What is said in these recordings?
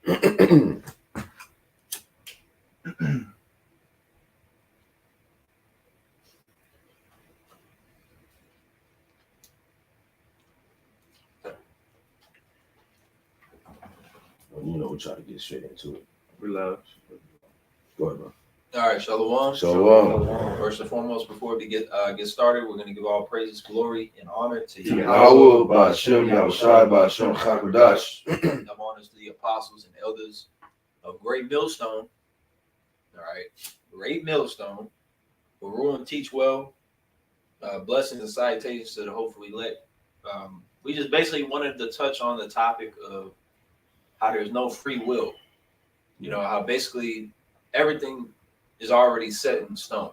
We'll try to get straight into it. Relax. Go ahead, bro. All right, shalom. Shalom. First and foremost, before we get started, we're going to give all praises, glory, and honor to Yahweh, Ba'Shem, Yahushai, Ba'Shem, Chakodash. and honors to the apostles and elders of Great Millstone. All right, Great Millstone. Will rule and teach well. Blessings and salutations to the hopefully elect. We just basically wanted to touch on the topic of how there's no free will. You know, how basically everything is already set in stone.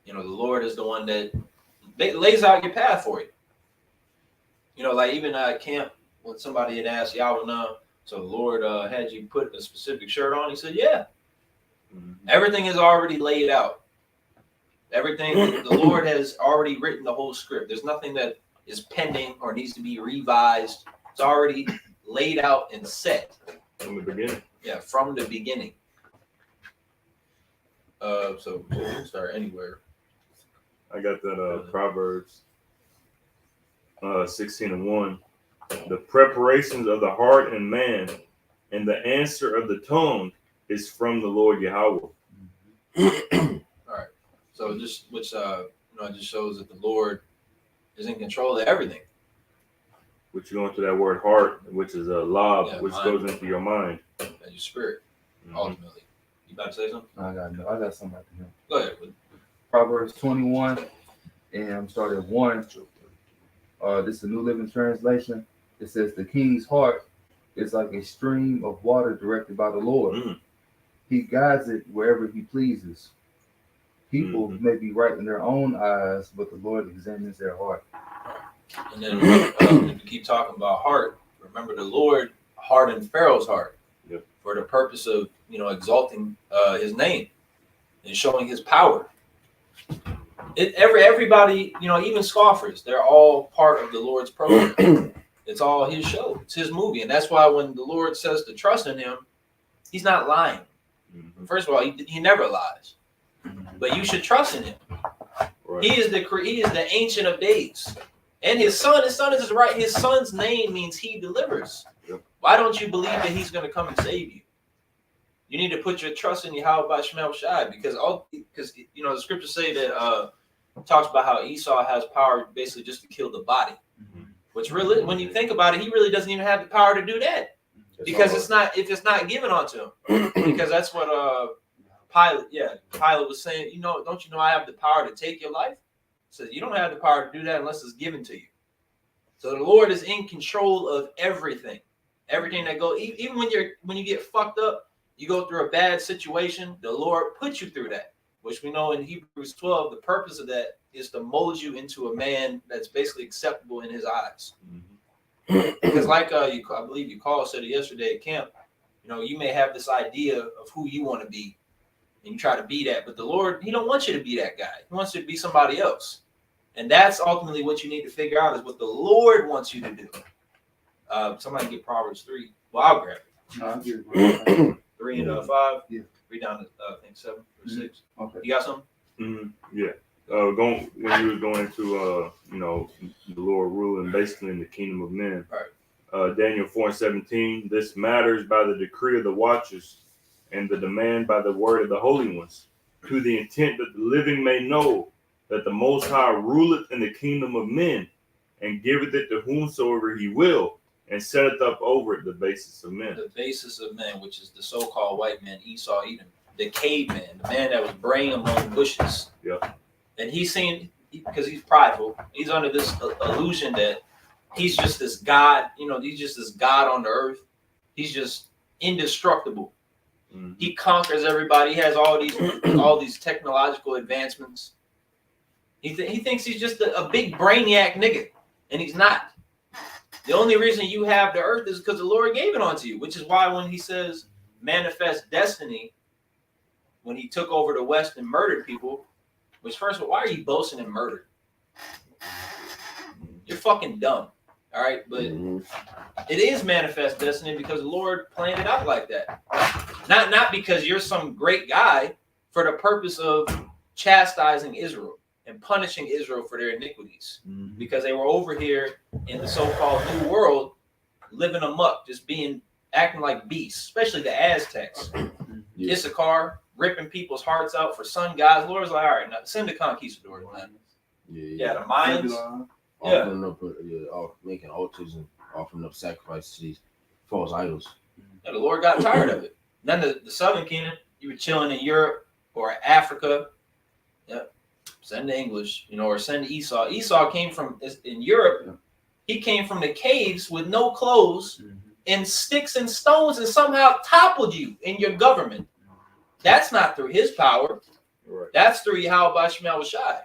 You know, the Lord is the one that lays out your path for you. You know, like even at camp, when somebody had asked Yahweh, so the Lord had you put a specific shirt on, he said, yeah. Everything is already laid out. Everything, the Lord has already written the whole script. There's nothing that is pending or needs to be revised. It's already laid out and set. From the beginning. Yeah, from the beginning. So we'll start anywhere. I got that Proverbs 16:1. The preparations of the heart and man, and the answer of the tongue is from the Lord Yahweh. All right. So just which it just shows that the Lord is in control of everything. Which you go into that word heart, which is a lob, which mind. goes into your mind. And your spirit, ultimately. You about to say something? I got something after him. Go ahead. Proverbs 21, and I'm starting at 1. This is a New Living Translation. It says, the king's heart is like a stream of water directed by the Lord. He guides it wherever he pleases. People may be right in their own eyes, but the Lord examines their heart. And then if you keep talking about heart, remember the Lord hardened Pharaoh's heart for the purpose of, exalting his name and showing his power. Everybody, even scoffers, they're all part of the Lord's program. It's all his show. It's his movie. And that's why when the Lord says to trust in him, he's not lying. First of all, he never lies. But you should trust in him. Right. He is the Ancient of Days. And his son is right. His son's name means he delivers. Yep. Why don't you believe that he's going to come and save you? You need to put your trust in Yahweh Ba'Shem Yahushai because the scriptures say that talks about how Esau has power basically just to kill the body. Which really, when you think about it, he really doesn't even have the power to do that because it's not given onto him. Because that's what Pilate was saying. Don't you know I have the power to take your life? So you don't have the power to do that unless it's given to you. So the Lord is in control of everything that goes. Even when you get fucked up, you go through a bad situation, the Lord puts you through that, which we know in Hebrews 12, the purpose of that is to mold you into a man that's basically acceptable in his eyes. Because like I believe you said it yesterday at camp, you may have this idea of who you want to be and you try to be that, but the Lord, he don't want you to be that guy. He wants you to be somebody else. And that's ultimately what you need to figure out is what the Lord wants you to do. Somebody get Proverbs 3. Well, I'll grab it. No, I'll get it. 3 and 5. Yeah. Read down to I think 7 or 6. Okay. You got something? Yeah. When you were going to the Lord ruling basically in the kingdom of men. Right. Daniel 4:17. This matters by the decree of the watchers and the demand by the word of the holy ones, to the intent that the living may know that the Most High ruleth in the kingdom of men, and giveth it to whomsoever he will, and setteth up over it the basis of men. The basis of men, which is the so-called white man, Esau, Edom, the caveman, the man that was braying among bushes. Yeah. And because he's prideful, he's under this illusion that he's just this God, he's just this God on the earth. He's just indestructible. He conquers everybody. He has all these technological advancements. He thinks he's just a big brainiac nigga, and he's not. The only reason you have the earth is because the Lord gave it onto you, which is why when he says manifest destiny, when he took over the West and murdered people, which first of all, why are you boasting in murder? You're fucking dumb. All All right, but Mhm. it is manifest destiny because the Lord planned it out like that. Not because you're some great guy, for the purpose of chastising Israel and punishing Israel for their iniquities, because they were over here in the so-called New World, living amok, just acting like beasts, especially the Aztecs. Yeah. Issachar ripping people's hearts out for sun gods. The Lord's like, all right, now send the conquistadors, man. Yeah, the Mayans. Yeah. Offering up, making altars and offering up sacrifices to these false idols. Yeah, the Lord got tired of it. Then the Southern Kingdom, you were chilling in Europe or Africa. Yep. Send the English, or send Esau. Esau came from in Europe. He came from the caves with no clothes and sticks and stones, and somehow toppled you in your government. That's not through his power. Right. That's through Yahweh Shemel Shai.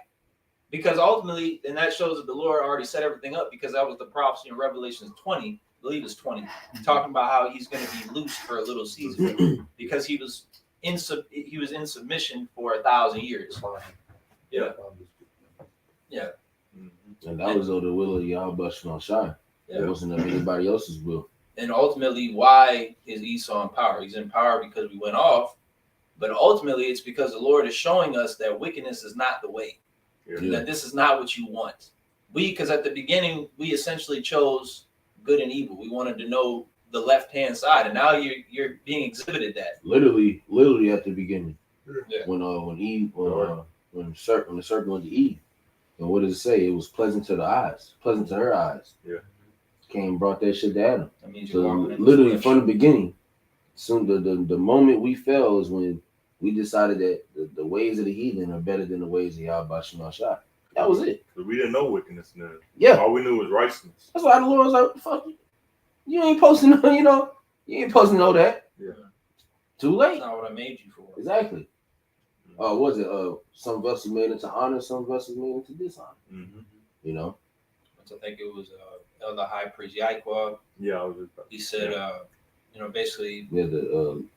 Because ultimately, and that shows that the Lord already set everything up, because that was the prophecy in Revelation 20, I believe it's 20, talking about how he's going to be loosed for a little season because he was in submission for 1,000 years. Yeah. Yeah. And that was the will of Yahweh Shemel Shai. Yeah. It wasn't of anybody else's will. And ultimately, why is Esau in power? He's in power because we went off, but ultimately it's because the Lord is showing us that wickedness is not the way. Yeah. That this is not what you want. Because at the beginning, we essentially chose good and evil. We wanted to know the left-hand side, and now you're being exhibited that. Literally at the beginning. Yeah. When the serpent went to Eve. And what does it say? It was pleasant to the eyes, pleasant to her eyes. Yeah. Came brought that shit to Adam. That means So you're walking in the literally flesh. from the beginning, soon the moment we fell is when we decided that the ways of the heathen are better than the ways of Yahweh Shemel Shai. That was it. Because we didn't know wickedness then. Yeah. All we knew was righteousness. That's why the Lord was like, fuck you. You ain't supposed to know, you ain't supposed to know that. Yeah. Too That's late. not what I made you for. Exactly. Was it some vessels made into honor, some vessels made into dishonor? Mm-hmm. So I think it was Elder High Priest Yaquab. Yeah, I was just He said, basically,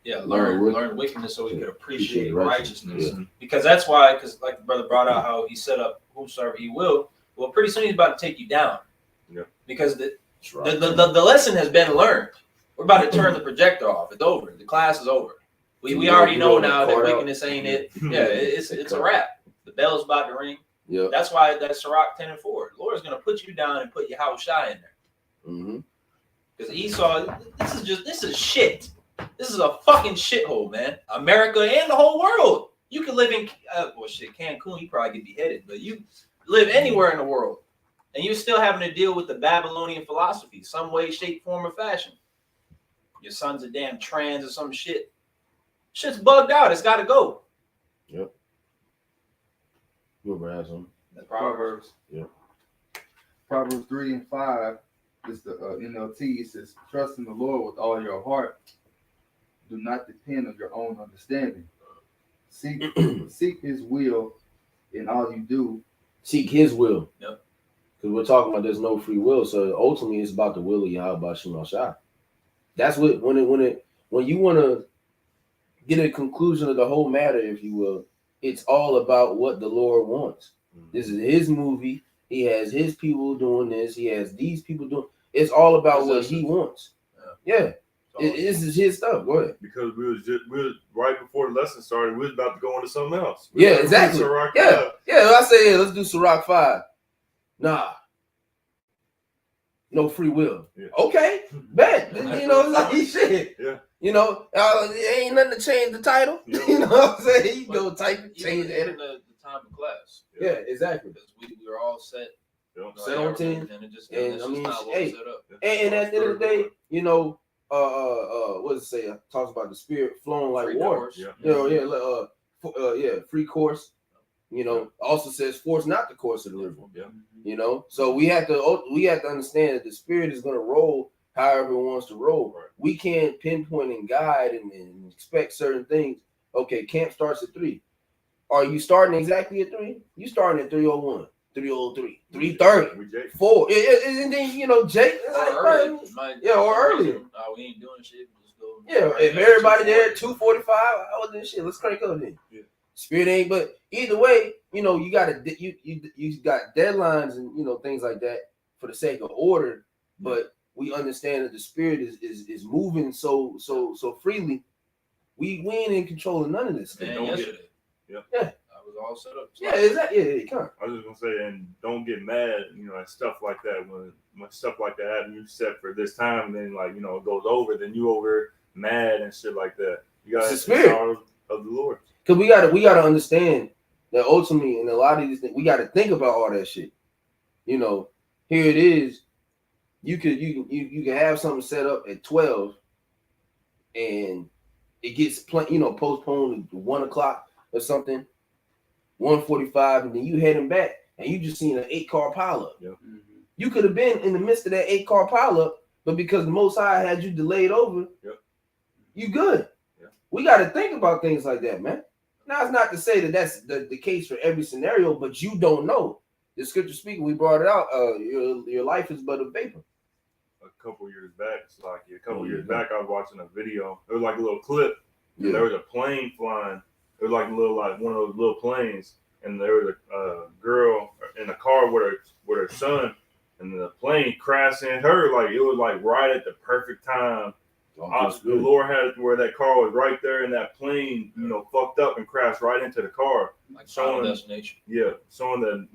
Yeah, learn wickedness so we could appreciate righteousness. Mhm. Because that's why, because like the brother brought out how he set up whomsoever he will. Well, pretty soon he's about to take you down. Yeah. Because the lesson has been learned. We're about to turn the projector off. It's over. The class is over. We already know now that wickedness ain't it. Yeah, it's a wrap. The bell's about to ring. Yeah. That's why that's Sirach 10 and 4. The Lord's gonna put you down and put Yahweh Shai in there. Mm-hmm. Because Esau, this is shit. This is a fucking shithole, man. America and the whole world. You can live in Cancun, you probably get beheaded, but you live anywhere in the world, and you're still having to deal with the Babylonian philosophy, some way, shape, form, or fashion. Your son's a damn trans or some shit. Shit's bugged out. It's got to go. Yep. Whoever has them. That's Proverbs. Yeah. Proverbs 3 and 5 is the NLT. It says, trust in the Lord with all your heart. Do not depend on your own understanding. Seek his will in all you do. Seek his will. Yep. Because we're talking about there's no free will. So ultimately it's about the will of Yahweh Shemel Shai. That's what when you want to get a conclusion of the whole matter, if you will, it's all about what the Lord wants. This is his movie. He has his people doing this. He has these people doing. It's all about what he wants. Yeah. This is his stuff. Go ahead. Because we was right before the lesson started, we was about to go into something else. Yeah, exactly. Yeah. I say, let's do Sirach 5. Nah. No free will. Yeah. Okay, bet. It's like shit. Yeah. Ain't nothing to change the title. Yeah. You know what I'm saying? You go type it, change Even it. the time of class. Yeah, exactly. Because we were all set. Set on 10. And it just, And it's I just mean, not what hey, was set up. And at the end of the day, what does it say? It talks about the spirit flowing like Free water. course. Yeah, free course. Also says force not the course of the river. Yeah. So we have to understand that the spirit is going to roll however it wants to roll. Right. We can't pinpoint and guide and expect certain things. Okay, camp starts at 3. Are you starting exactly at 3? You starting at 3:01, 3:03, 3:30, 4. And then Jake. Or early. Or earlier. We ain't doing shit. Just go. Yeah, if everybody there at 2:45, I was shit. Let's crank up then. Yeah. Spirit ain't, but either way, you got deadlines and things like that for the sake of order. but we understand that the spirit is moving so freely. We ain't in control of none of this stuff. Man, don't get- yesterday. yeah. Yeah. I was all set up. Yeah, exactly. Yeah, come on. I was just gonna say, and don't get mad, at stuff like that. When stuff like that happens, you set for this time, and then it goes over, then you over mad and shit like that. You got It's the spirit of the Lord. Because we gotta understand that ultimately, in a lot of these things, we gotta think about all that shit. Here it is. You can have something set up at 12, and it gets postponed to 1:00 or something, 1:45, and then you heading back, and you just seen an 8-car pileup. Yep. Mhm. You could have been in the midst of that 8-car pileup, but because the Most High had you delayed over, Yep. you good. Yep. We got to think about things like that, man. Now, it's not to say that that's the case for every scenario, but you don't know. The scripture speaking, we brought it out. Your life is but a vapor. A couple years back, a couple Oh, years yeah. back, I was watching a video. It was like a little clip. And there was a plane flying. It was like one of those little planes, and there was a girl in a car with her son, and the plane crashed in her. It was right at the perfect time. The Lord had it where that car was right there, and that plane, fucked up and crashed right into the car. Like Final Showing- Destination. Yeah, showing that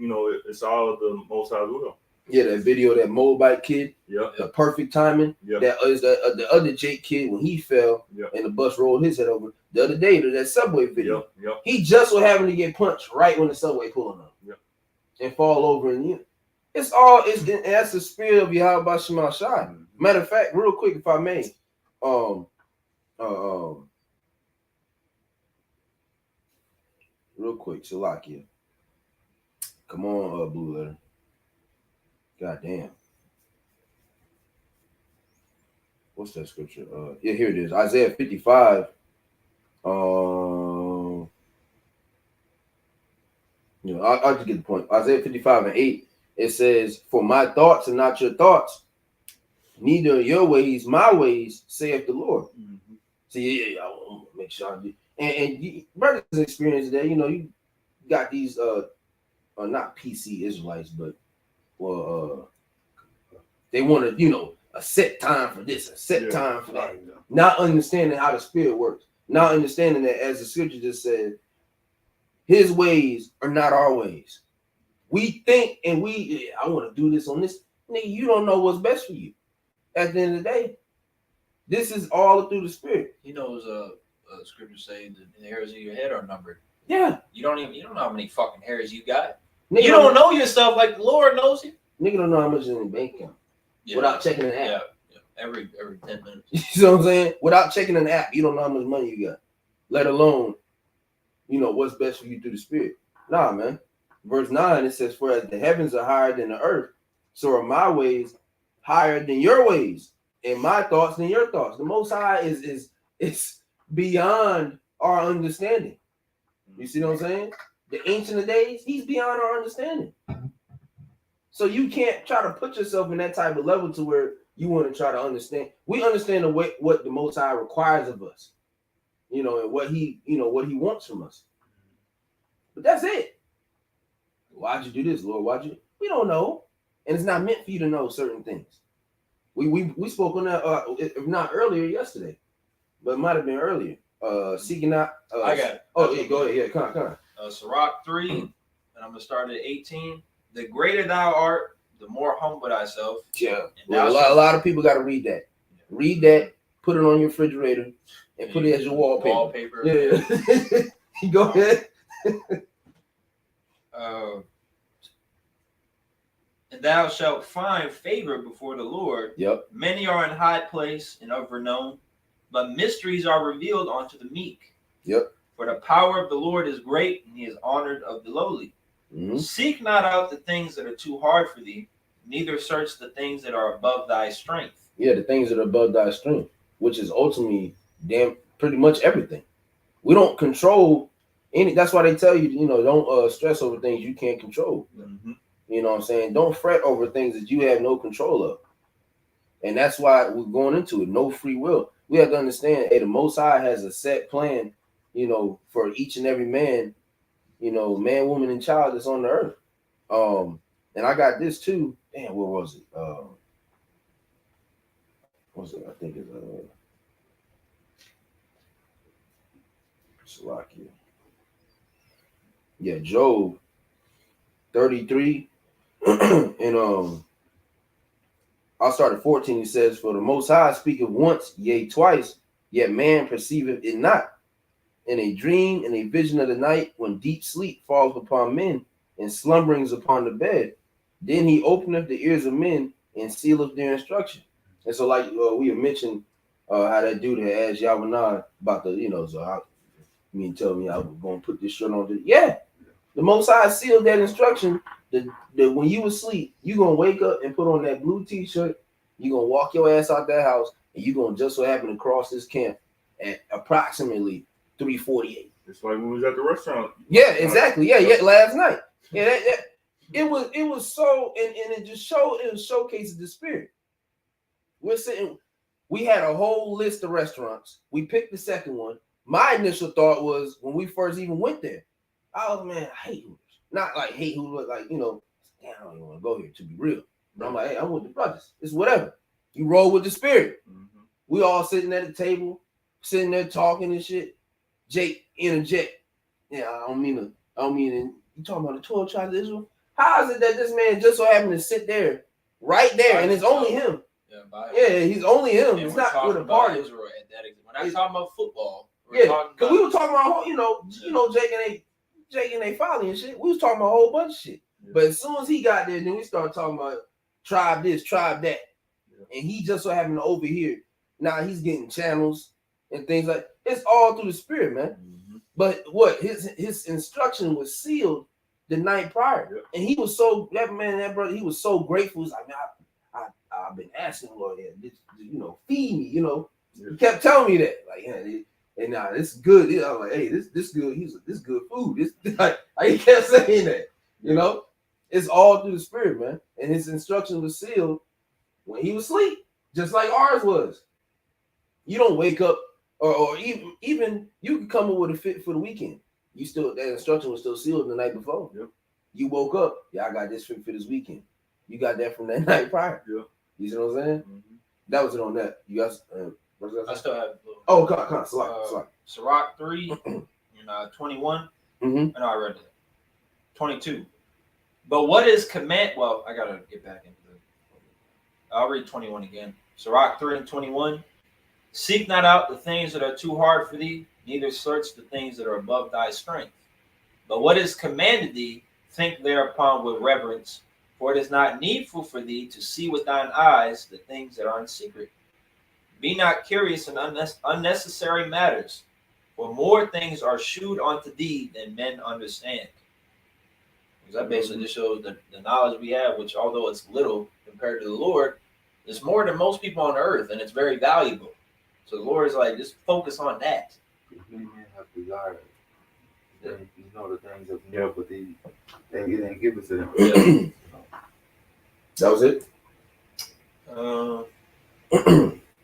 it's all the Most High's will. Yeah, that video of that Moabite kid, Yep, the perfect timing. yep, That is the other Jake kid when he fell yep, and the bus rolled his head over. The other day, that subway video. yep. He just was having to get punched right when the subway pulling up. Yep. And fall over, and that's the spirit of Yahweh Shema Shai. Mhm. Matter of fact, real quick, if I may, real quick, Shalakia. Come on, Blue Letter. God damn. What's that scripture? Yeah, here it is. Isaiah 55. I'll just get the point. Isaiah 55:8. It says, "For my thoughts are not your thoughts, neither are your ways my ways, saith the Lord." Mhm. See, I want to make sure I do. And you, brothers experience that. You got these not PC Israelites, but they want to a set time for this, a set time for that. Not understanding how the spirit works. Not understanding that, as the scripture just said, his ways are not our ways. We think and I want to do this on this. Nigga, you don't know what's best for you. At the end of the day, this is all through the spirit. He knows scripture say that the hairs of your head are numbered. Yeah. You don't know how many fucking hairs you got. Nigga You don't know yourself like the Lord knows you. Nigga don't know how much is in the bank account without checking an app. Yeah. Every 10 minutes. You know what I'm saying? Without checking an app, you don't know how much money you got. Let alone, what's best for you through the spirit. Nah, man. Verse 9, it says, "For as the heavens are higher than the earth, so are my ways higher than your ways, and my thoughts than your thoughts." The Most High is beyond our understanding. You see what I'm saying? The Ancient of Days, he's beyond our understanding. So you can't try to put yourself in that type of level to where you want to try to understand. We understand what the Most High requires of us, and what he wants from us. But that's it. Why'd you do this, Lord? We don't know, and it's not meant for you to know certain things. We spoke on that, if not earlier yesterday, but it might have been earlier. Seeking out. I got it. Oh yeah, go ahead. Yeah, come on. Sirach 3, and I'm going to start at 18. The greater thou art, the more humble thyself. Yeah. And Well, thou a lot of people got to read that. Read that. Put it on your refrigerator and put it as your wallpaper. Yeah. Go ahead. And thou shalt find favor before the Lord. Yep. Many are in high place and of renown, but mysteries are revealed unto the meek. Yep. For the power of the Lord is great, and he is honored of the lowly. Mm-hmm. Seek not out the things that are too hard for thee, neither search the things that are above thy strength. Yeah, the things that are above thy strength, which is ultimately pretty much everything. We don't control any. That's why they tell you, don't stress over things you can't control. Mhm. You know what I'm saying? Don't fret over things that you have no control of. And that's why we're going into it. No free will. We have to understand, the Most High has a set plan, for each and every man, man, woman, and child that's on the earth. And I got this too. Damn, where was it? what's it? I think it's Salakia. Yeah, Job 33. And I'll start at 14. He says, "For the Most High speaketh once, yea, twice, yet man perceiveth it not. In a dream, in a vision of the night, when deep sleep falls upon men, and slumberings upon the bed, then he openeth the ears of men and sealeth their instruction." And so, like we have mentioned, how that dude had asked Yavanah about the, so I mean, tell me I was going to put this shirt on. Yeah, the Most High sealed that instruction. That when you asleep, you gonna wake up and put on that blue T-shirt. You gonna walk your ass out that house, and you gonna just so happen to cross this camp at approximately 3:48. It's like when we was at the restaurant. Yeah, exactly. Yeah, last night. Yeah, it was so, and it just showcases the spirit. We're sitting. We had a whole list of restaurants. We picked the second one. My initial thought was when we first even went there, I was, man, I hate Hooters. Not like hate Hooters, like, damn, I don't even want to go here, to be real. But I'm like, hey, I'm with the brothers. It's whatever. You roll with the spirit. Mm-hmm. We all sitting at the table, sitting there talking and shit. Jake interject. Yeah, I don't mean you talking about the 12 tribes of Israel? How is it that this man just so happened to sit there, right there, and it's only him? Yeah, he's only him. It's not with a party. Israel at that, when I talk about football, yeah, because we were talking about, Jake and they folly and shit. We was talking about a whole bunch of shit. Yeah. But as soon as he got there, then we started talking about tribe this, tribe that. Yeah. And he just so happened to overhear. Now he's getting channels and things like it's all through the spirit, man. Mm-hmm. But what his instruction was sealed the night prior. Yeah. And he was so that brother, he was so grateful. He's like, man, I've been asking the Lord, feed me, Yeah. He kept telling me that. Like, yeah, and now this is good. I was like, hey, this good. This good food. This like he kept saying that. It's all through the spirit, man. And his instruction was sealed when he was asleep, just like ours was. You don't wake up, or even you can come up with a fit for the weekend. That instruction was still sealed the night before. Yep. You woke up, I got this fit for this weekend. You got that from that night prior. Yeah. You see what I'm saying? Mm-hmm. That was it on that. You guys. I still have. Oh, come on, Sirach 3 and 21. Mm-hmm. I know I read that. 22. But what is command? Well, I gotta get back into it. I'll read 21 again. Sirach 3 and 21. Seek not out the things that are too hard for thee, neither search the things that are above thy strength. But what is commanded thee, think thereupon with reverence, for it is not needful for thee to see with thine eyes the things that are in secret. Be not curious in unnecessary matters, for more things are shewed unto thee than men understand. Because that basically just shows the knowledge we have, which although it's little compared to the Lord, it's more than most people on earth, and it's very valuable. So the Lord is like, just focus on that. Men have desire. The things of him, but they didn't give it to them. Yeah. That was it?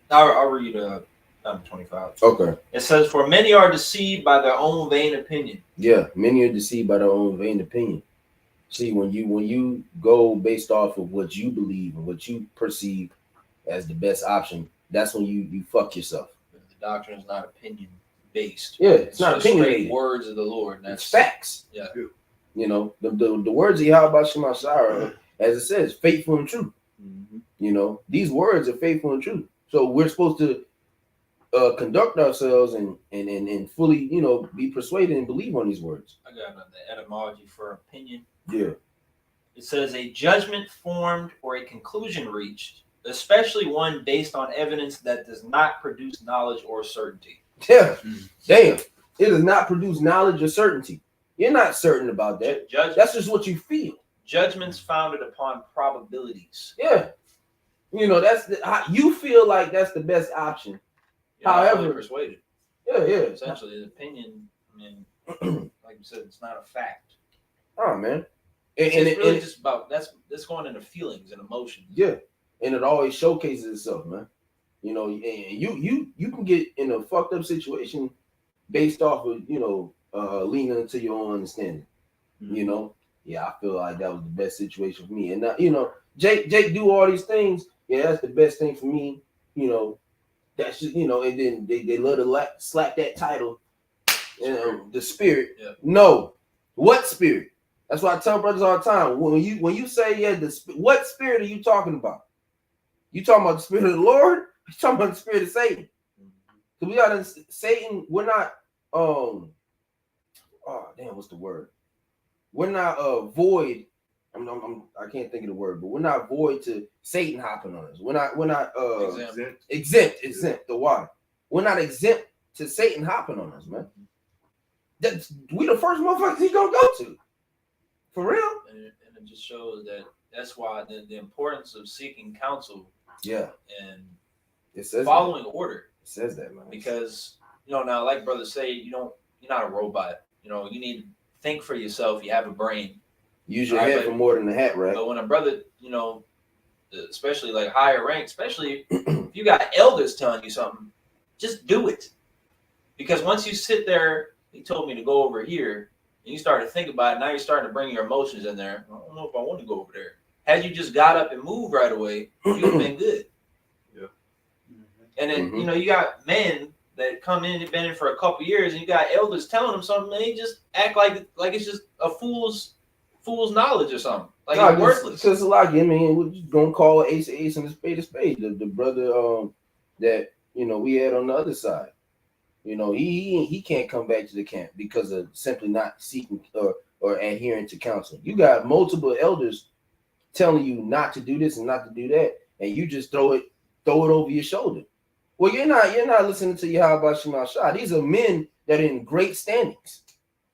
I'll read 25. Okay. It says, for many are deceived by their own vain opinion. Yeah, many are deceived by their own vain opinion. See, when you go based off of what you believe and what you perceive as the best option, that's when you fuck yourself. The doctrine is not opinion based. Yeah, it's not opinion based. Words of the Lord. That's facts. Yeah. The words of Yahweh Shema Shara, as it says, faithful and true. Mm-hmm. These words are faithful and true. So we're supposed to conduct ourselves and fully, be persuaded and believe on these words. I got the etymology for opinion. Yeah. It says a judgment formed or a conclusion reached, especially one based on evidence that does not produce knowledge or certainty. Yeah. Damn. It does not produce knowledge or certainty. You're not certain about that. That's just what you feel. Judgments founded upon probabilities. Yeah. You feel like that's the best option. You're However, really persuaded. Yeah. Essentially, the opinion, like you said, it's not a fact. Oh man. It's really just about that's going into feelings and emotions. Yeah. And it always showcases itself, man. And you can get in a fucked up situation based off of, leaning into your own understanding. Mm-hmm. I feel like that was the best situation for me. And Jake do all these things. Yeah, that's the best thing for me. you know, that's just, you know, and then they love to slap that title, you know, the spirit. Yeah. No, what spirit? That's why I tell brothers all the time. When you say what spirit are you talking about? You talking about the spirit of the Lord? You talking about the spirit of Satan? Because we got Satan. We're not oh damn, what's the word? We're not void. I can't think of the word, but we're not void to Satan hopping on us. We're not exempt the water. We're not exempt to Satan hopping on us, man. We the first motherfuckers he's gonna go to. For real. And it just shows that's why the importance of seeking counsel. Yeah. And it says following order. It says that, man. Because now, like brothers say, you're not a robot. You need to think for yourself. You have a brain. Use your head for more than the hat, right? But when a brother, especially like higher rank, especially if you got elders telling you something, just do it. Because once you sit there, he told me to go over here, and you start to think about it, now you're starting to bring your emotions in there. I don't know if I want to go over there. Had you just got up and moved right away, you'd have been good. Yeah. And then, you got men that come in and been in for a couple years, and you got elders telling them something, and they just act like it's just a fool's knowledge or something. Like it's worthless. Because a lot of we're just gonna call an ace and a spade. The brother that we had on the other side. He can't come back to the camp because of simply not seeking or adhering to counsel. You got multiple elders telling you not to do this and not to do that, and you just throw it over your shoulder. Well, you're not listening to Yahweh Shema Shah. These are men that are in great standings.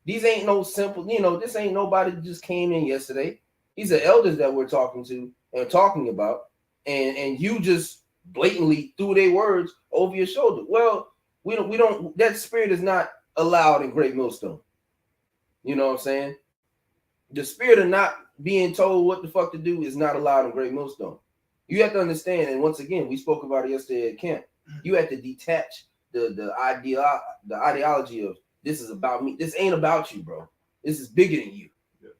These ain't no simple, this ain't nobody that just came in yesterday. These are elders that we're talking to and talking about, and you just blatantly threw their words over your shoulder. Well, we don't that spirit is not allowed in Great Millstone. You know what I'm saying? The spirit of not being told what the fuck to do is not allowed in Great Millstone. You have to understand, and once again, we spoke about it yesterday at camp. You have to detach the ideology of this is about me. This ain't about you, bro. This is bigger than you. Yeah.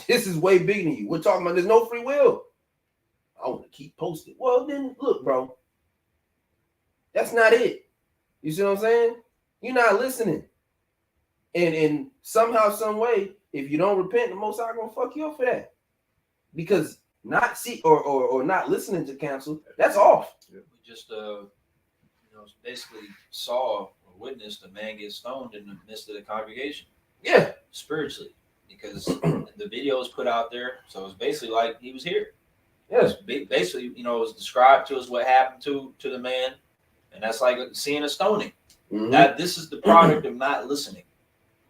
This is way bigger than you. We're talking about there's no free will. I want to keep posting. Well, then look, bro. That's not it. You see what I'm saying? You're not listening. And somehow, some way, if you don't repent, the Most High gonna fuck you up for that. Because not see or not listening to counsel, that's off. We just basically saw or witnessed a man get stoned in the midst of the congregation. Yeah. Spiritually. Because the video was put out there. So it's basically like he was here. Yes. Basically, it was described to us what happened to the man. And that's like seeing a stoning. Mm-hmm. That this is the product of not listening.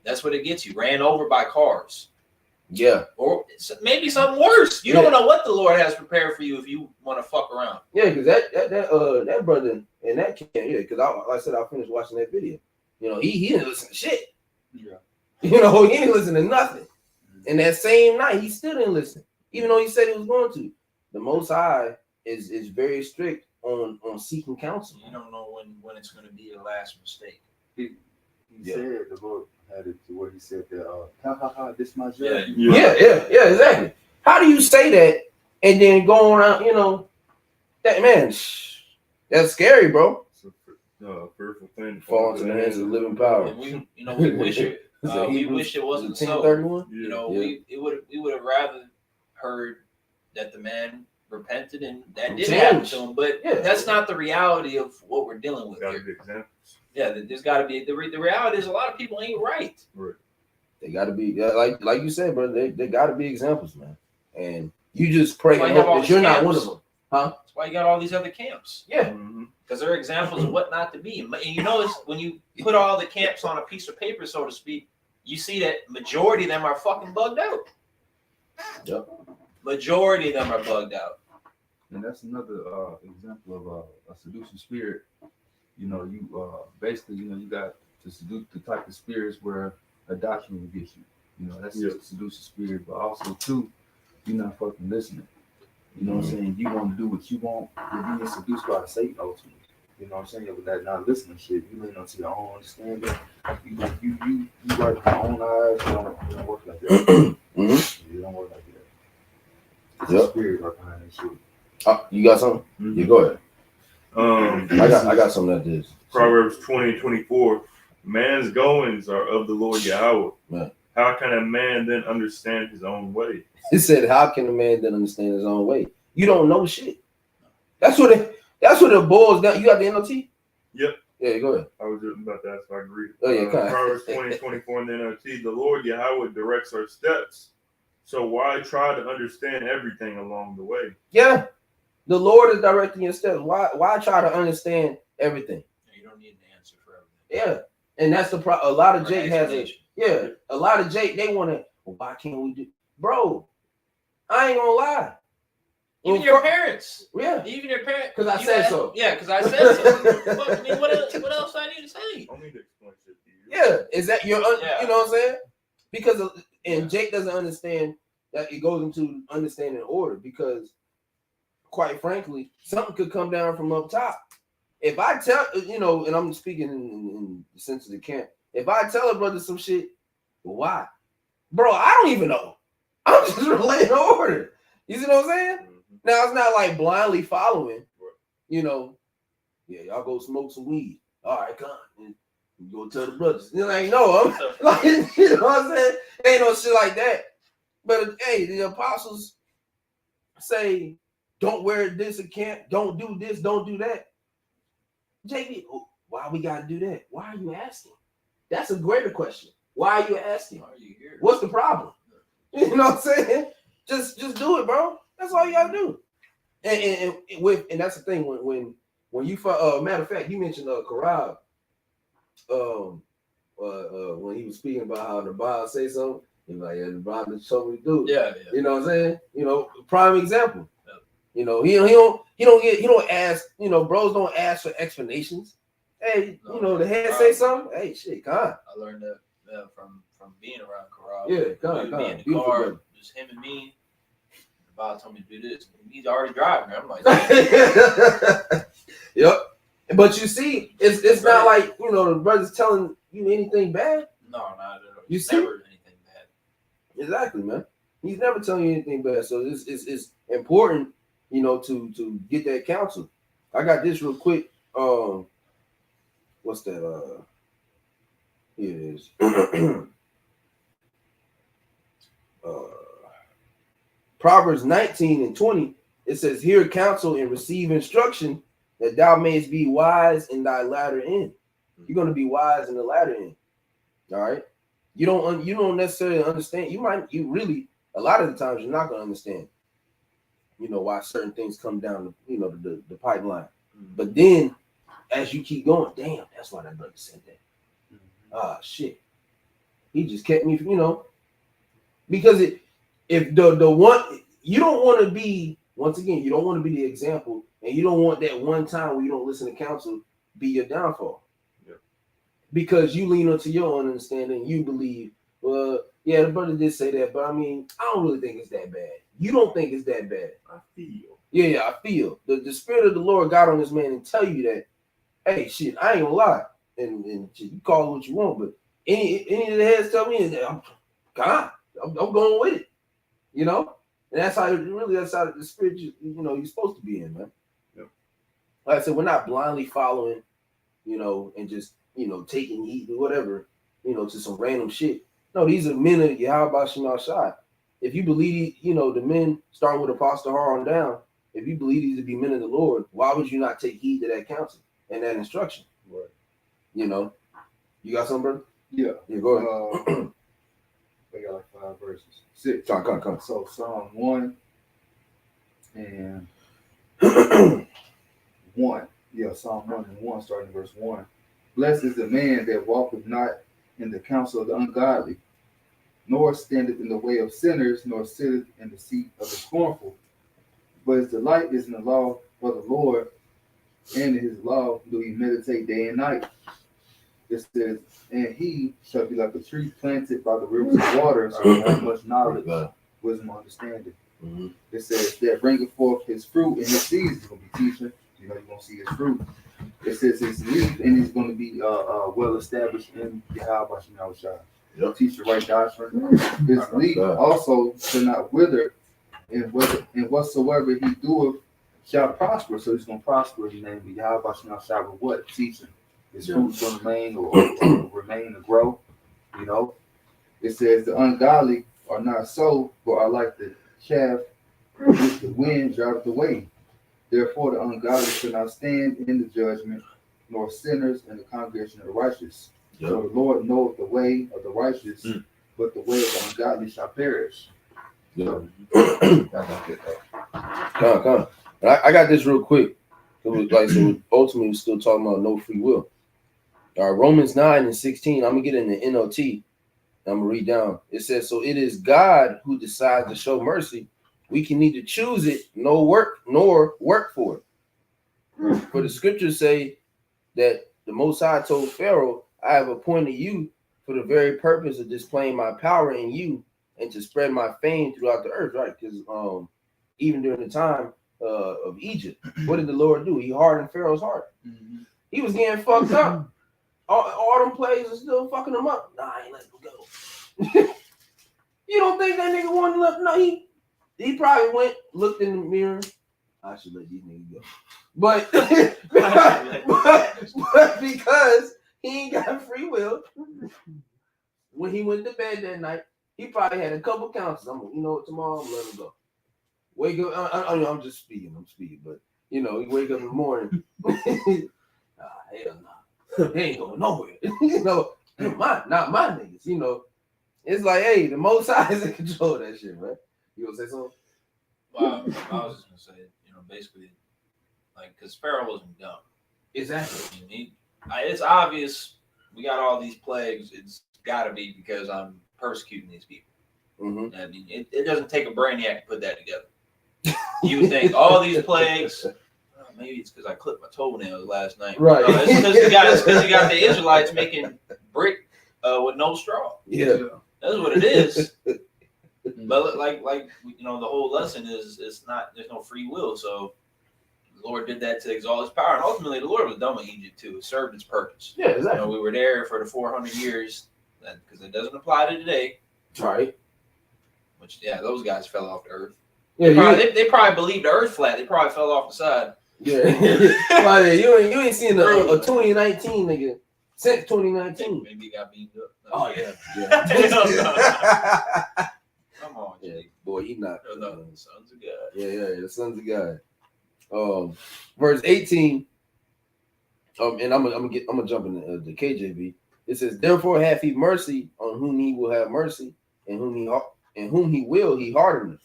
That's what it gets you. Ran over by cars. Yeah. Or maybe something worse. You don't know what the Lord has prepared for you if you want to fuck around. Yeah, because that brother and that kid, because like I said, I finished watching that video. He didn't listen to shit. Yeah. He didn't listen to nothing. And that same night, he still didn't listen, even though he said he was going to. The Most High is very strict on seeking counsel. You don't know when it's going to be your last mistake. He said the Lord had it to where he said that this my judge. Yeah, exactly. How do you say that and then go around, that man, that's scary, bro. It's a fearful thing. Fall into the hands of the living power. And we wish it. We wish it wasn't so. 10:31? We would have rather heard that the man repented and that did happen to him, but that's not the reality of what we're dealing with here. Examples. Yeah, there's got to be the reality is a lot of people ain't right. Right. They got to be like you said, brother. They got to be examples, man. And you just pray and hope that you're not one of them, huh? That's why you got all these other camps. Yeah, because they're examples of what not to be. And it's when you put all the camps on a piece of paper, so to speak, you see that majority of them are fucking bugged out. Yep. Majority of them are bugged out. And that's another example of a seducing spirit. You basically, you got to seduce the type of spirits where a doctrine will get you. That's just a seducing spirit, but also too, you're not fucking listening. You know what I'm saying? You want to do what you want. You're being seduced by Satan ultimately. You know what I'm saying? With that not listening shit, you lean onto your own understanding. You work your own eyes. It don't work like that. It don't work like that. It's a spirit right behind that shit. You got something? You go ahead. I got something like this. Proverbs 20:24. Man's goings are of the Lord Yahweh. Right. How can a man then understand his own way? It said, "How can a man then understand his own way?" You don't know shit. That's what it boils down. You got the NLT? Yep. Yeah, go ahead. I was just about to ask if I agree. Oh, yeah, go ahead. Proverbs 20:24 in the NLT. The Lord Yahweh directs our steps. So why try to understand everything along the way? Yeah, the Lord is directing your steps. Why try to understand everything? You don't need an answer for everything. Yeah, and that's the problem. A lot of Or Jake an has a explanation. a lot of Jake. They want to. Well, why can't we do, bro? I ain't gonna lie. Even Well, your parents. Yeah, Even your parents. 'Cause I you said ask- so. Yeah, because I said so. What, I mean, what else do I need to say? I don't need to explain shit to you. yeah. Is that your? Yeah. You know what I'm saying? Because and Yeah. Jake doesn't understand that it goes into understanding order. Because, quite frankly, something could come down from up top. If I tell and I'm speaking in the sense of the camp. If I tell a brother some shit, why, bro? I don't even know. I'm just relaying order. You see what I'm saying? Mhm. Now it's not like blindly following. Right. Yeah, y'all go smoke some weed. All right, come. And you go tell the brothers. You like, no, I'm like, you know what I'm saying? Ain't no shit like that. But hey, the apostles say, don't wear this at camp, don't do this, don't do that. JB, why we gotta do that? Why are you asking? That's a greater question. Why are you asking? Why are you here? What's the problem? You know what I'm saying? Just do it, bro. That's all you gotta do. And that's the thing when you matter of fact, you mentioned Karab when he was speaking about how the Bible say something, he's like, yeah, the Bible told me to do it. Yeah. You know what I'm saying? Prime example. Yeah. He don't ask, bros don't ask for explanations. Hey, No, the head say something. Hey, shit, God. I learned that from being around Corral. Yeah, God, Me God. in the Beautiful car, brother. just him and me. The Bible told me to do this. He's already driving. I'm like, damn. Yep. But you see, it's Right. not like the brother's telling you anything bad. No, not at all. You It's see? never anything bad. Exactly, man. He's never telling you anything bad. So it's important, to get that counsel. I got this real quick. What's that? Here it is. Proverbs 19:20. It says, "Hear counsel and receive instruction, that thou mayest be wise in thy latter end." You're gonna be wise in the latter end. All right. You don't necessarily understand. You really a lot of the times you're not gonna understand. Why certain things come down the pipeline. But then as you keep going, damn, that's why that brother said that. Ah, shit. He just kept me, because if the one you don't want to be, once again, you don't want to be the example, and you don't want that one time where you don't listen to counsel be your downfall. Yep. Because you lean onto your own understanding, you believe, well, yeah, the brother did say that, but I mean, I don't really think it's that bad. You don't think it's that bad. I feel. Yeah, I feel the spirit of the Lord got on this man and tell you that, hey, shit, I ain't gonna lie, and shit, you call it what you want, but any of the heads tell me is that I'm going with it, and that's how the spirit you're supposed to be in, man. Yep. Like I said, we're not blindly following, and just taking heat or whatever, to some random shit. No, these are men of Yahweh Shemal Shai. If you believe, the men starting with Apostle Har on down, if you believe these to be men of the Lord, why would you not take heed to that counsel and that instruction? Right. You got something, brother? Yeah. Yeah, go ahead. They got like 5 verses. 6. Come. So Psalm 1 and 1. Yeah, Psalm 1 and 1, starting verse 1. Blessed is the man that walketh not in the counsel of the ungodly, nor standeth in the way of sinners, nor sitteth in the seat of the scornful. But his delight is in the law of the Lord, and in his law do he meditate day and night. It says, and he shall be like a tree planted by the rivers of water, so have much knowledge, wisdom, understanding. Mm-hmm. It says that bringeth forth his fruit in his season. He's gonna be teaching. You're gonna see his fruit. It says his leaf, and he's gonna be well established in Yahweh Shemal Shai. Yep. Teach the right doctrine. His leaf also shall not wither, and whatsoever he doeth shall prosper. So he's gonna prosper in the name of Yahweh shall with what? Teaching. His fruit's gonna remain or remain or grow. You know. It says the ungodly are not so, but are like the chaff which the wind driveth away. Therefore the ungodly shall not stand in the judgment, nor sinners in the congregation of the righteous. Yep. So the Lord knoweth the way of the righteous, but the way of the ungodly shall perish. Yeah. That's not good, though. Come. I got this real quick. It was like, so ultimately we're still talking about no free will. All right, Romans 9:16. I'm gonna get in the NLT. I'm gonna read down. It says, so it is God who decides to show mercy. We can neither choose it nor work for it. For the scriptures say that the Most High told Pharaoh, I have appointed you for the very purpose of displaying my power in you and to spread my fame throughout the earth, right? Because even during the time of Egypt, what did the Lord do? He hardened Pharaoh's heart. Mm-hmm. He was getting fucked up. All them players are still fucking him up. Nah, I ain't letting him go. You don't think that nigga wanted to let? No, he probably went, looked in the mirror. I should let these niggas go. But because he ain't got free will, when he went to bed that night, he probably had a couple counts. You know what, tomorrow I'm gonna let him go. Wake up. I'm just speaking. But you know, he wake up in the morning. Hell nah. They ain't going nowhere. You know, not my niggas. You know, it's like, hey, the Most High is in control of that shit, man. You gonna say something? Well, I was just gonna say, basically, like, because Pharaoh wasn't dumb. Exactly. I mean, it's obvious we got all these plagues. It's got to be because I'm persecuting these people. Mm-hmm. I mean, it doesn't take a brainiac to put that together. You would think all these plagues. Maybe it's because I clipped my toenails last night. Right. No, it's because you got the Israelites making brick with no straw. Yeah. That's what it is. But like the whole lesson is there's no free will. So the Lord did that to exalt his power. And ultimately the Lord was done with Egypt too. It served its purpose. Yeah, exactly. We were there for the 400 years because it doesn't apply to today. Right. Which those guys fell off the earth. Yeah, they probably believed the earth flat. They probably fell off the side. Yeah. Well, you ain't seen a 2019 nigga since 2019. Maybe he got beamed up. Oh yeah. Come on, Yeah, Jake. boy, he not. The sons of God. Yeah, the sons of God. Verse 18. And I'm gonna jump in the KJV. It says, "Therefore hath he mercy on whom he will have mercy, and whom he will he hardeneth.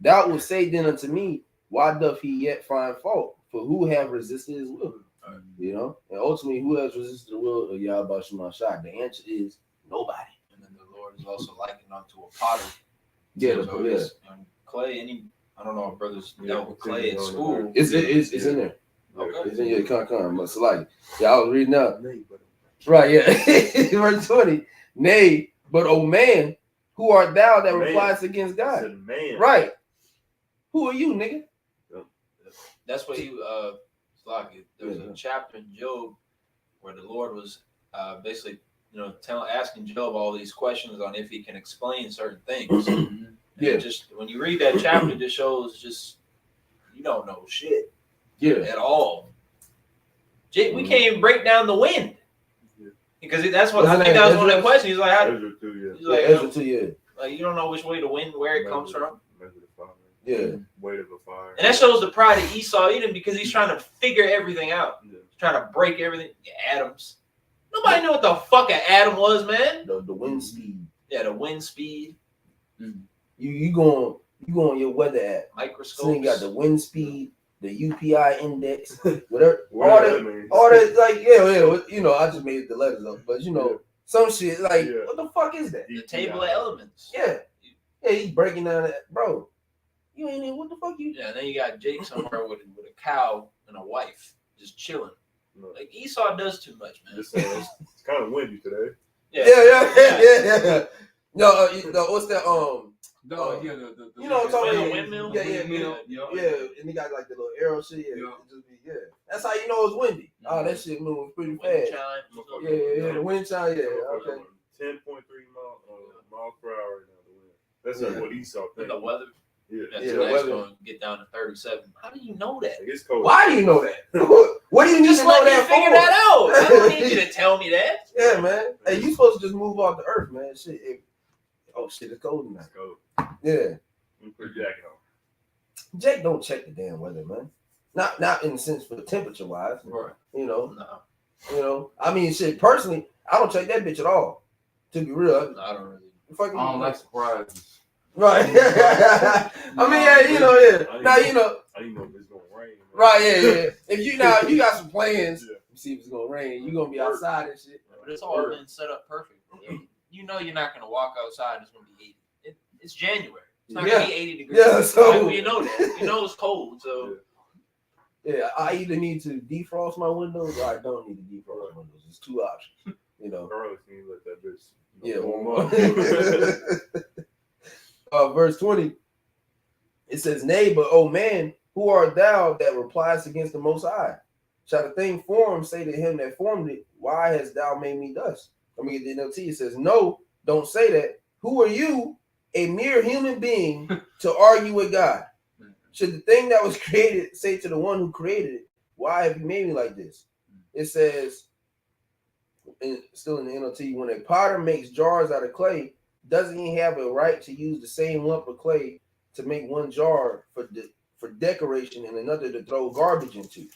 Thou wilt say then unto me, why doth he yet find fault? For who have resisted his will?" You know, and ultimately, who has resisted the will of Yahweh Shemashah? The answer is nobody. And then the Lord is also likened unto a potter. Yeah, Clay. I don't know if brothers dealt with clay at school. It's in there. Okay. It's in your con. Must like. Yeah, I was reading up. Right, yeah. Verse 20. Nay, but O man, who art thou that replies against God? Man. Right. Who are you, nigga? That's what there's a chapter in Job where the Lord was basically, asking Job all these questions on if he can explain certain things. Yeah. Just when you read that chapter, it just shows you don't know shit. Yeah. At all. We can't even break down the wind. Because that's what I think that was one of the questions. He's like, Ezra 2, he's like, Ezra 2, yeah. Like, you don't know which way the wind, where it comes from. Yeah. Weight of a fire. And that shows the pride of Esau Edom because he's trying to figure everything out. Yeah. He's trying to break everything. Atoms. Nobody knew what the fuck an atom was, man. The wind speed. Yeah, the wind speed. You go on your weather app. Microscopes. So you got the wind speed, the UPI index, whatever. Whatever all that, like, yeah, I just made the letters up, but some shit, like, what the fuck is that? The table of elements. Yeah. Yeah, he's breaking down that, bro. You ain't in, what the fuck you? Yeah, and then you got Jake somewhere with a cow and a wife just chilling. Like, Esau does too much, man. It's kind of windy today. Yeah. No, what's that? The you know what I'm talking about? Windmill? Yeah, and they got like the little arrow shit. Yeah. That's how you know it's windy. Oh, that shit moves pretty fast. Yeah, the wind chime. Yeah, okay. 10.3 miles per hour right now. The wind. That's what Esau thinks. The weather. That Yeah, tonight's weather. going to get down to 37. How do you know that? It's cold. Why do you know that? What do you need Just to know let me that figure for? that out. I don't need you to tell me that. Yeah, man. Hey, you supposed to just move off the earth, man. Shit. Oh shit, it's cold tonight. It's cold. Yeah. Let me put a jacket on. Jake don't check the damn weather, man. Not in the sense for temperature wise. Right. You know. No, I mean, shit. Personally, I don't check that bitch at all. To be real, I don't really. fucking I don't like surprises. right. I mean, yeah, yeah. Now you know. I didn't know if it's gonna rain. Right, yeah. If you you got some plans. Yeah. You see if it's gonna rain. You gonna be outside and shit. But it's all been set up perfect. You know you're not going to walk outside and it's going to be 80. It's January. It's not going to be 80 degrees. Yeah, so- Like, you know that. You know it's cold. So Yeah, I either need to defrost my windows or I don't need to defrost my windows. It's two options. You know. Carlos need to let that bitch. Yeah, warm one up. Verse 20. It says, "Nay, but O man, who art thou that replies against the Most High? Shall the thing formed say to him that formed it, Why hast thou made me thus?" I mean, the NLT says, "No, don't say that. Who are you, a mere human being, to argue with God? Should the thing that was created say to the one who created it, Why have you made me like this?" It says, still in the NLT, when a potter makes jars out of clay, doesn't he have a right to use the same lump of clay to make one jar for decoration and another to throw garbage into?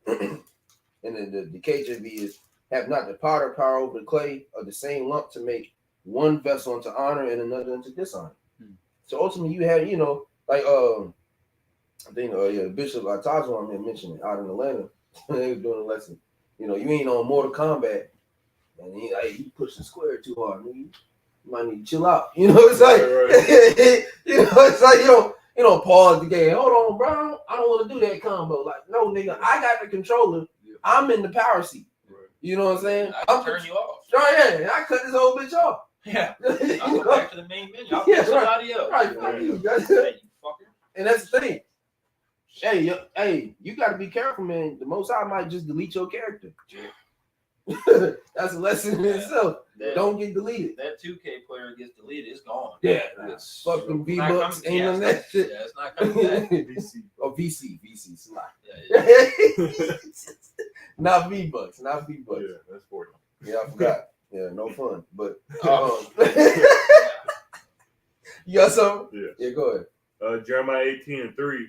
And then the KJV is, "Have not the potter power over the clay of the same lump to make one vessel unto honor and another unto dishonor?" So ultimately, you have, like I think Bishop Atajuan had mentioned it out in Atlanta. They were doing a lesson. You ain't on Mortal Kombat, and you pushing square too hard, nigga. You might need to chill out. It's like Right. it's like you don't pause the game. Hold on, bro. I don't want to do that combo. Like, no, nigga, I got the controller. I'm in the power seat. Right. You know what I'm saying? I can turn you off. Right, yeah. I cut this whole bitch off. Yeah. I'll go back to the main menu. I'll Yeah, pick somebody else. Right, fuck you. Hey, you fucker. And that's the thing. Hey, you got to be careful, man. The Most High might just delete your character. That's a lesson in itself. Don't get deleted. That 2K player gets deleted. It's gone. Yeah, It's fuck them not V-Bucks. coming- Ain't none of yeah, that shit. Yeah, it's not coming back. VC. Oh, VC, slide. Yeah. Not V-Bucks, not V-Bucks. Yeah, that's 40. Yeah, I forgot. Yeah, no fun. But Oh. you got something? Yeah. Yeah, go ahead. Jeremiah 18:3.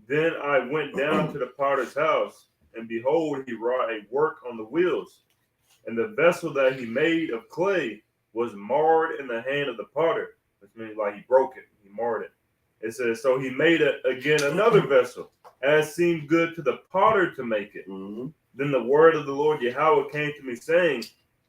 Then I went down to the potter's house, and behold, he wrought a work on the wheels. And the vessel that he made of clay was marred in the hand of the potter, which means like he broke it, he marred it. It says, so he made again another vessel, as seemed good to the potter to make it. Mm-hmm. Then the word of the Lord Yahweh came to me, saying,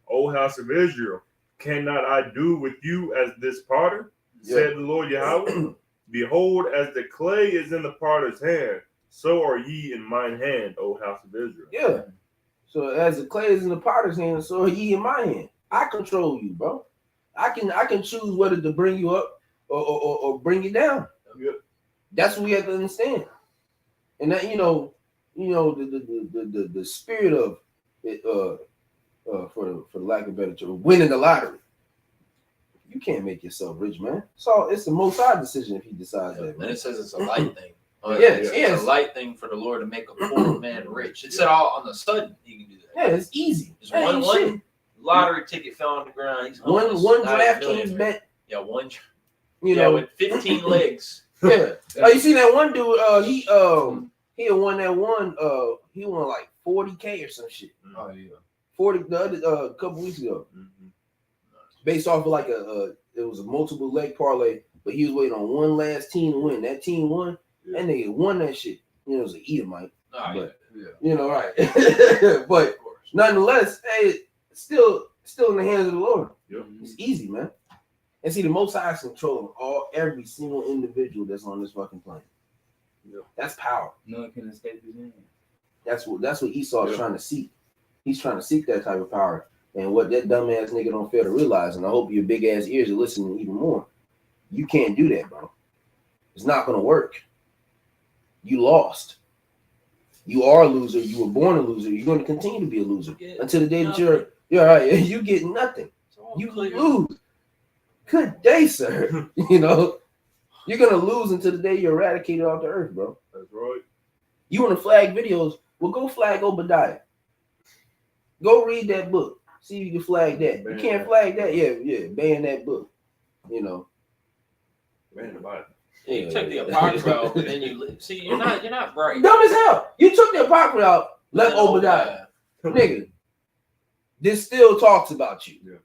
O house of Israel, cannot I do with you as this potter? Said the Lord Yahweh. Behold, as the clay is in the potter's hand, so are ye in mine hand, O house of Israel. Yeah. So as the clay is in the potter's hand, so are ye in my hand. I control you, bro. I can choose whether to bring you up or bring you down. Yep. That's what we have to understand. And that the spirit of it, for the lack of better term, winning the lottery. You can't make yourself rich, man. So it's the Most High decision if he decides that. And Man. it says it's a light thing. Yes, It's a light thing for the Lord to make a poor man rich. It said all on the sudden he can do that. Yeah, it's easy. Just That ain't shit. one lottery ticket fell on the ground. He's One homeless, not a DraftKings millionaire. bet. Yeah, one. You know, with 15 legs. yeah. Oh, you see that one dude? He had won that one. He won like 40K or some shit. Oh yeah. 40 the other couple weeks ago, based off of like it was a multiple leg parlay, but he was waiting on one last team to win. That team won, and they won that shit. It was an Edomite, Oh, but Yeah. right. yeah, But of course. nonetheless, hey, still in the hands of the Lord. Yep. It's easy, man. And see, the Most High is controlling every single individual that's on this fucking planet. Yep. That's power. None can escape his hand. That's what Esau is Yep. trying to seek. He's trying to seek that type of power. And what that dumbass nigga don't fail to realize, and I hope your big ass ears are listening even more, you can't do that, bro. It's not gonna work. You lost. You are a loser. You were born a loser. You're going to continue to be a loser until the day that you're all right. You get nothing. You lose. Good day, sir. You You're gonna lose until the day you're eradicated off the earth, bro. That's right. You want to flag videos? Well, go flag Obadiah. Go read that book. See if you can flag that. You can't flag that. Yeah, ban that book. You know. Man, the Bible. You took the apocrypha out, but then you see you're not bright. Dumb as hell. You took the apocrypha out, left Then Obadiah. Nigga, this still talks about you. Yeah.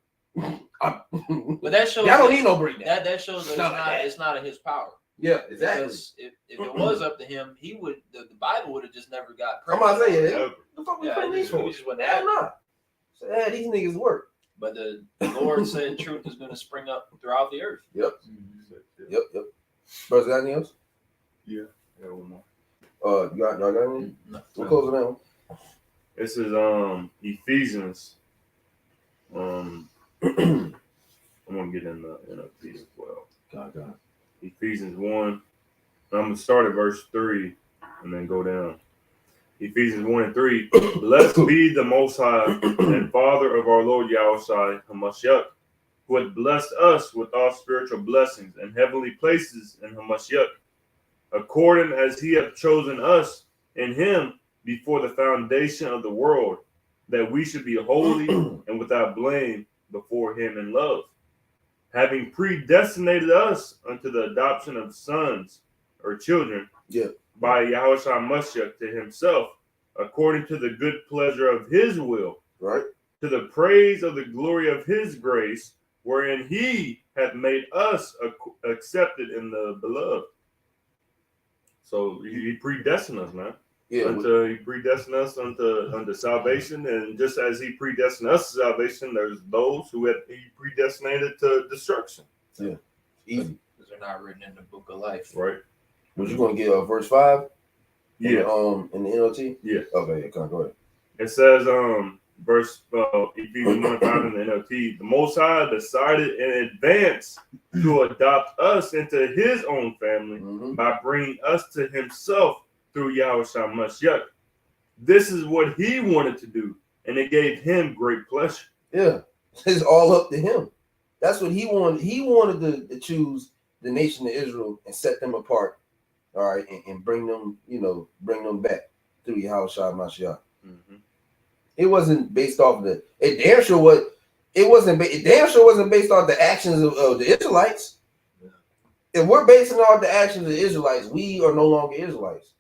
But that shows Y'all don't need no breakdown. that shows that it's not in his power. Yeah, exactly. Because if it was up to him, he would the Bible would have just never got I'm about to say printed. it. Never. The fuck we Yeah, putting it these just, for? we just wouldn't Hell have. no. So, yeah, these niggas work. But the Lord said truth is going to spring up throughout the earth. Yep. Bro, is there anything else? Yeah, one more. Y'all got anything? No. We'll close it down. This is Ephesians. I'm gonna get in the NLT as well. God. Ephesians 1. I'm gonna start at verse 3 and then go down. Ephesians 1 and 3. Blessed be the Most High and Father of our Lord Yahushua Hamashiach, who hath blessed us with all spiritual blessings and heavenly places in Hamashiach, according as he hath chosen us in him before the foundation of the world, that we should be holy and without blame before him in love, having predestinated us unto the adoption of sons or children by Yahushua Mashiach to himself, according to the good pleasure of his will, Right? to the praise of the glory of his grace, wherein he hath made us accepted in the beloved. So he predestined us, man. Yeah. He predestined us unto salvation, and just as he predestined us to salvation, there's those who he predestinated to destruction. Easy. Because they're not written in the book of life. Right? Was you gonna get verse 5? Yeah. In the NLT? Yeah. Okay, yeah, come on, go ahead. It says, verse Ephesians 1:5 in the NLT, the Most High decided in advance to adopt us into his own family by bringing us to himself through Yahushua Mashiach. This is what he wanted to do, and it gave him great pleasure. Yeah. It's all up to him. That's what he wanted. He wanted to choose the nation of Israel and set them apart. All right, and bring them, bring them back through Yahushua Mashiach. It wasn't based off it damn sure wasn't based off the actions of the Israelites. Yeah. If we're basing off the actions of the Israelites, we are no longer Israelites.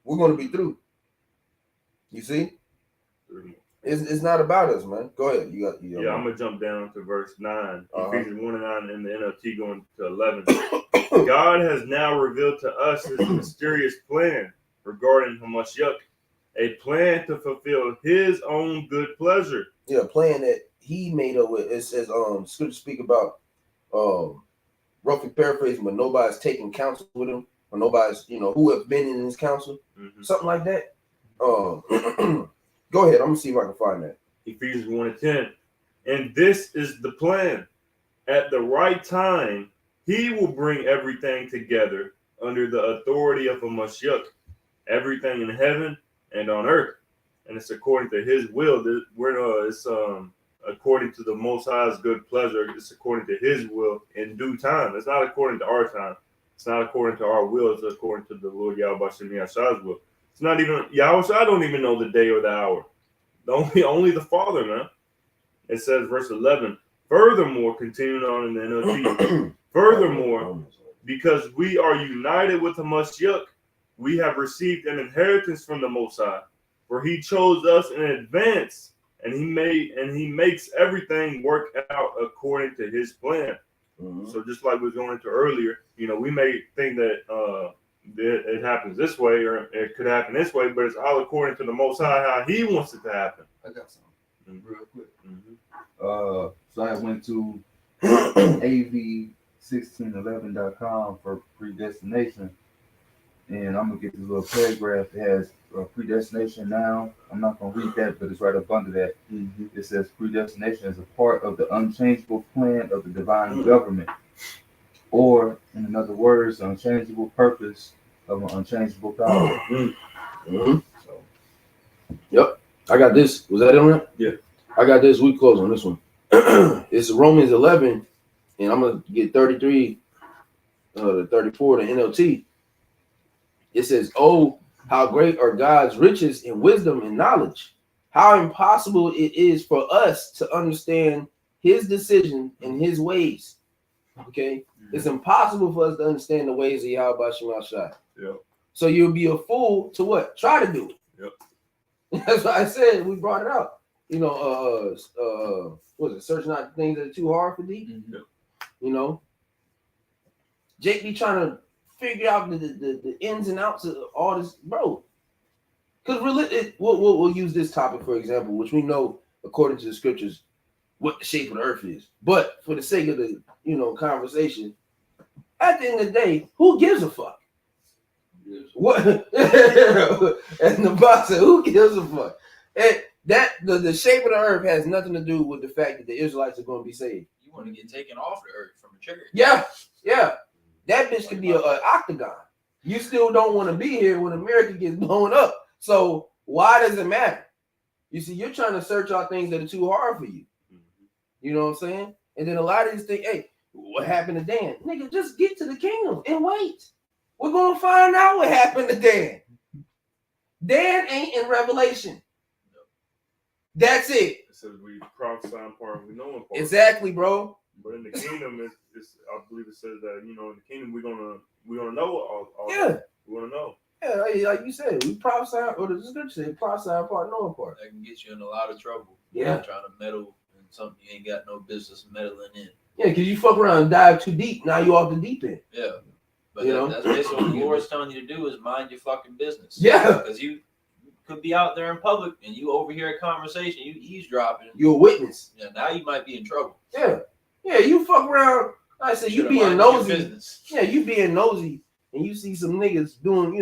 We're going to be through. You see? It's not about us, man. Go ahead. Yeah, I'm going to jump down to verse 9. Ephesians 1 and 9 in the NLT going to 11. God has now revealed to us his mysterious plan regarding Hamashiach, a plan to fulfill his own good pleasure. Yeah, a plan that he made up with. It says, scripture speak about, roughly paraphrasing, but nobody's taking counsel with him, or nobody's, who have been in his counsel, something like that. Go ahead. I'm gonna see if I can find that. Ephesians 1 and 10. And this is the plan. At the right time, he will bring everything together under the authority of a Mashiach, everything in heaven and on earth. And it's according to his will. It's according to the Most High's good pleasure. It's according to his will in due time. It's not according to our time. It's not according to our will. It's according to the Lord Yahweh Shemiyah's will. It's not even Yahweh. I don't even know the day or the hour. Only the Father, man. It says, verse 11. Furthermore, continuing on in the NLT. Furthermore, because we are united with the Mashiach, we have received an inheritance from the Most High, for he chose us in advance, and he makes everything work out according to his plan. So just like we was going into earlier, we may think that it happens this way or it could happen this way, but it's all according to the Most High how he wants it to happen. I got something real quick. So I went to av1611.com for predestination, and I'm gonna get this little paragraph. It has predestination now. I'm not gonna read that, but it's right up under that. It says predestination is a part of the unchangeable plan of the divine government, or in other words, the unchangeable purpose of an unchangeable power. So, yep, I got this. Was that on it? Yeah, I got this. We close on this one. It's Romans 11, and I'm gonna get 33 the 34, the NLT, it says, "Oh, how great are God's riches in wisdom and knowledge! How impossible it is for us to understand His decision and His ways." Okay, it's impossible for us to understand the ways of Yahweh Shema Shai. Yep. So you'll be a fool to what? Try to do it. Yep. That's what I said. We brought it out. You know, what was it? Search not things that are too hard for thee. Mhm. Yep. You know, Jake be trying to figure out the ins and outs of all this, bro. Because we'll use this topic for example, which we know according to the scriptures what the shape of the earth is. But for the sake of the conversation, at the end of the day, who gives a fuck? What? And the boss said, "Who gives a fuck?" And that the shape of the earth has nothing to do with the fact that the Israelites are going to be saved. You want to get taken off the earth from a church? Yeah. That bitch could be an octagon. You still don't want to be here when America gets blown up. So why does it matter? You see, you're trying to search out things that are too hard for you. You know what I'm saying? And then a lot of these things, hey, what happened to Dan? Nigga, just get to the kingdom and wait. We're going to find out what happened to Dan. Dan ain't in Revelation. That's it. It says we prophesy in part, we know in part. Exactly, bro. But in the kingdom, it's I believe it says that in the kingdom we're gonna know all Yeah. that. We're gonna know. Yeah, like you said, we prophesy, or the scripture said, prophesy in part, know in part. That can get you in a lot of trouble. Yeah. Trying to meddle in something you ain't got no business meddling in. Yeah, because you fuck around and dive too deep. Now you off the deep end. Yeah. But You know? that's basically what the Lord's telling you to do is mind your fucking business. Yeah. Because you could be out there in public and you overhear a conversation, you eavesdropping. You're a witness. Yeah, now you might be in trouble. Yeah. Yeah, you fuck around. Like I said, you Should've being minded your nosy. business. Yeah, you being nosy and you see some niggas doing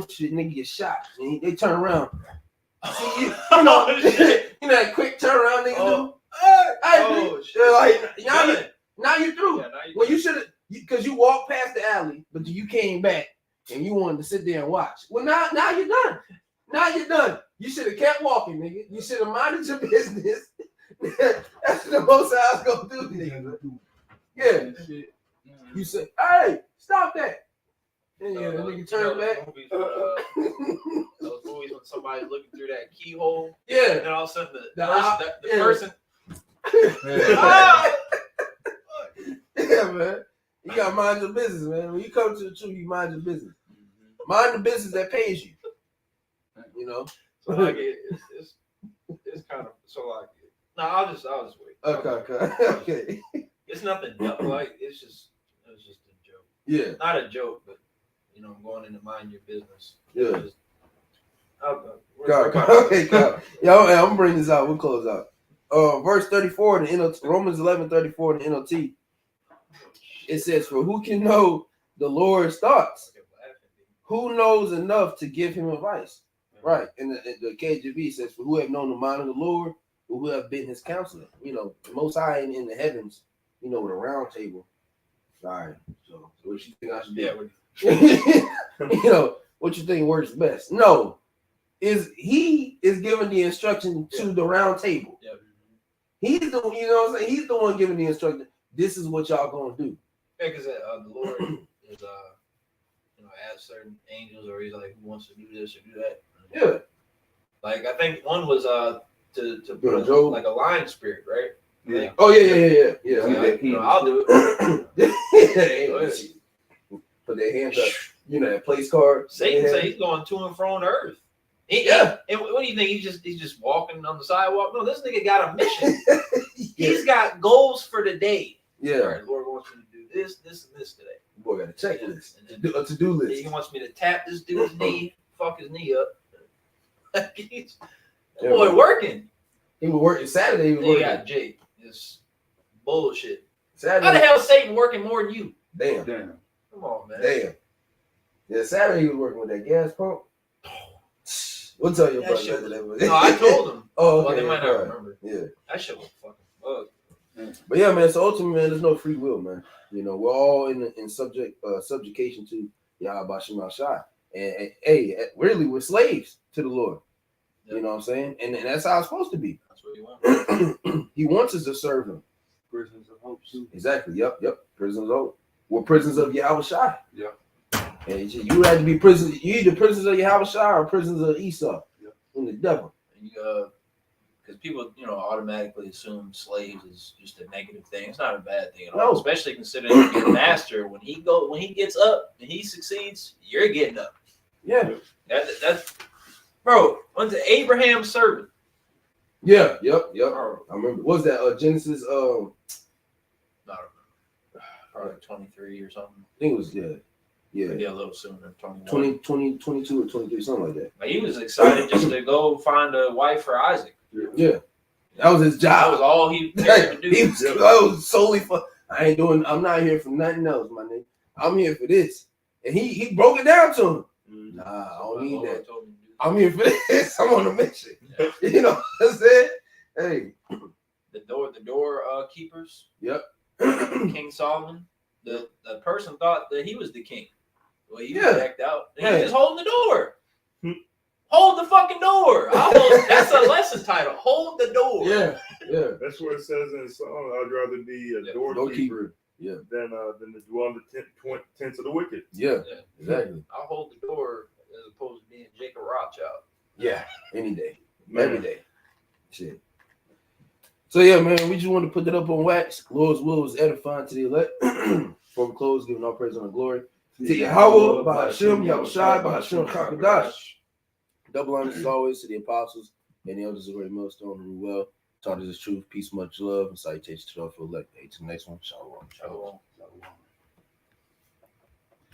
shit, nigga get shot. And they turn around. See, you know, you know that quick turnaround niggas do? Oh, shit. Like, now you're through. Yeah, now you Well, you should have, because you walked past the alley, but you came back and you wanted to sit there and watch. Well, now you're done. Now you're done. You should have kept walking, nigga. You should have minded your business. That's the most I was gonna do, nigga. Yeah. You said, "Hey, stop that." And yeah, the nigga turned back. Those movies when somebody's looking through that keyhole, Yeah. and then all of a sudden the Yeah. person. Yeah, man. You gotta mind your business, man. When you come to the truth, you mind your business. Mind the business that pays you. You know. So like it's kind of so like. No, I'll just wait. Okay. It's nothing like it's just a joke. Yeah. Not a joke, but I'm going in to mind your business. Yeah. Just, Okay, God. Yo, I'm gonna bring this out. We'll close out. Verse 34 in the NLT, Romans 11:34 in the NLT. It says, "For who can know the Lord's thoughts? Who knows enough to give him advice?" Right. And the KJV says, "For who have known the mind of the Lord, who have been his counselor?" The Most High in the heavens, with a round table. All right. So what you think I should do? Yeah. What you think works best? No. He is giving the instruction to the round table. Yeah. He's the what I'm saying? He's the one giving the instruction. This is what y'all gonna do. Yeah, because the Lord is has certain angels, or he's like, who wants to do this or do that. Yeah. Like I think one was to put Job. like a lion spirit, right? Yeah. Like, Oh yeah. I'll do it. Put their hands up. That place card. Satan say he's going to and fro on earth. And what do you think? He's just walking on the sidewalk? No, this nigga got a mission. He's got goals for the day. Yeah. All right, Lord wants me to do this, this, and this today. Boy, got a checklist. And A to-do list. he wants me to tap this dude's knee, fuck his knee up. Boy, man. working. He was working Saturday. He was He working. got Jake. It's bullshit. How the Saturday. hell is Satan working more than you? Damn. Come on, man. Damn. Yeah, Saturday he was working with that gas pump. We'll tell you That about shit that. was- No, I told him. Oh, okay. Well, they might not remember. Yeah. That shit was fucking bug. But yeah, man. So ultimately, man, there's no free will, man. We're all in subjugation to Yahweh Shema Shai. And hey, really, we're slaves to the Lord. Yep. You know what I'm saying? And that's how it's supposed to be. That's what you want. He wants us to serve him. Prisons of hope too. Exactly. Yep. Prisons of hope. were prisoners of Yahweh Shai. Yeah. And you had to be prisoners. You either prisoners of Yahweh Shai or prisoners of Esau. Yeah. And the devil. Because people, automatically assume slaves is just a negative thing. It's not a bad thing at No. all, especially considering your master. When he gets up and he succeeds, you're getting up. Yeah. That's bro. When's the Abraham's servant? Yeah. Yep. Bro, I remember. What was that? Genesis. I don't remember. Probably like 23 or something. I think it was yeah. Maybe a little sooner, 21. 20, 22 or 23, something like that. But he was excited just to go find a wife for Isaac. Yeah. That was his That job. was all he cared to do. That was solely for. I'm not here for nothing else, my nigga. I'm here for this. And he broke it down to him. Mhm. Nah, I don't My need Lord that. told me to do I'm here for this. I'm on a mission. Yeah. You know what I'm saying? Hey. the door keepers. Yep. King Solomon. The person thought that he was the king. Well, he was Yeah. decked out. And Yeah. He's just holding the door. Hmm. Hold the fucking door. That's a lesson title. Hold the door. Yeah. That's what it says in the song. I'd rather be a Yeah, doorkeeper Yeah. than to dwell in the tents of the wicked. Yeah. Yeah. Exactly. I'll hold the door as opposed to being Jacob Rothschild. Yeah. Any day. Man. Every day. Shit. So yeah, man, we just want to put that up on wax. Lord's will was edifying to the elect. Before we close, giving all praise and glory to Yahweh, Bahashim, Yahushai, Bahashim, Kakadash. Double honors as always to the apostles and the elders of Great Millstone who well taught us the truth, peace, much love, and salutations to all for elect. Hey, to the next one. Shalom. Shalom. Shalom.